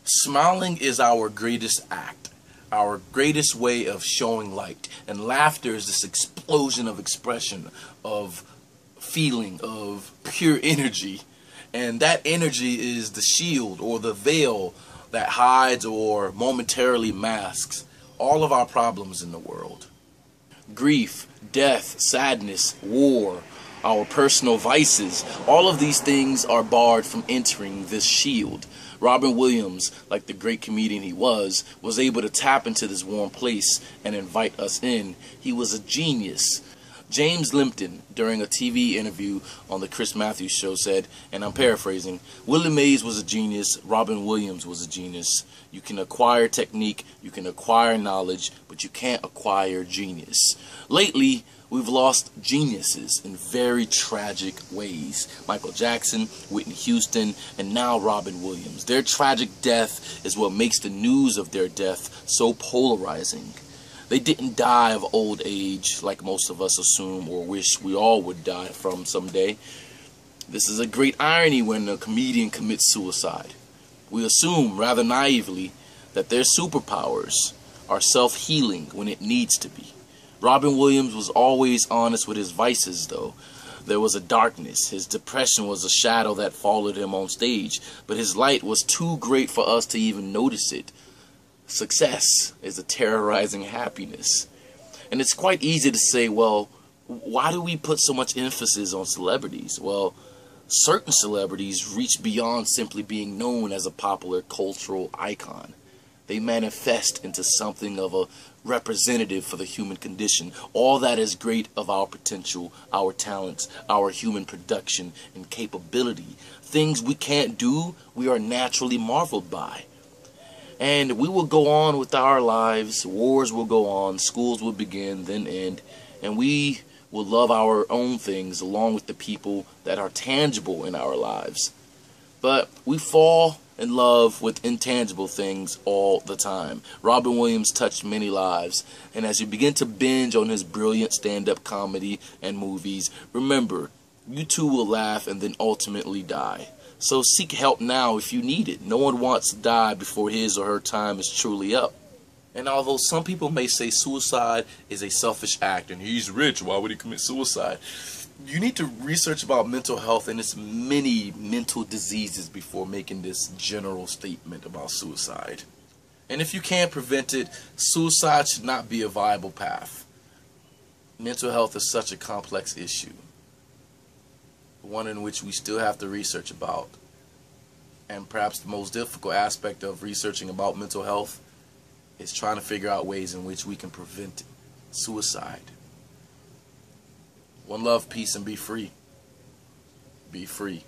Smiling is our greatest act, our greatest way of showing light. And laughter is this explosion of expression, of feeling, of pure energy. And that energy is the shield or the veil that hides or momentarily masks all of our problems in the world. Grief, death, sadness, war, our personal vices, all of these things are barred from entering this shield. Robin Williams, like the great comedian he was able to tap into this warm place and invite us in. He was a genius. James Lipton, during a TV interview on the Chris Matthews Show, said, and I'm paraphrasing, Willie Mays was a genius, Robin Williams was a genius. You can acquire technique, you can acquire knowledge, but you can't acquire genius. Lately, we've lost geniuses in very tragic ways. Michael Jackson, Whitney Houston, and now Robin Williams. Their tragic death is what makes the news of their death so polarizing. They didn't die of old age like most of us assume or wish we all would die from someday. This is a great irony when a comedian commits suicide. We assume, rather naively, that their superpowers are self-healing when it needs to be. Robin Williams was always honest with his vices, though. There was a darkness. His depression was a shadow that followed him on stage, but his light was too great for us to even notice it. Success is a terrorizing happiness. And it's quite easy to say, well, why do we put so much emphasis on celebrities? Well, certain celebrities reach beyond simply being known as a popular cultural icon. They manifest into something of a representative for the human condition. All that is great of our potential, our talents, our human production and capability. Things we can't do, we are naturally marveled by. And we will go on with our lives, wars will go on, schools will begin, then end, and we will love our own things along with the people that are tangible in our lives. But we fall in love with intangible things all the time. Robin Williams touched many lives, and as you begin to binge on his brilliant stand-up comedy and movies, remember, you too will laugh and then ultimately die. So seek help now if you need it. No one wants to die before his or her time is truly up. And although some people may say suicide is a selfish act and he's rich, why would he commit suicide? You need to research about mental health and its many mental diseases before making this general statement about suicide. And if you can't prevent it, suicide should not be a viable path. Mental health is such a complex issue, one in which we still have to research about. And perhaps the most difficult aspect of researching about mental health is trying to figure out ways in which we can prevent suicide. One love, peace, and be free. Be free.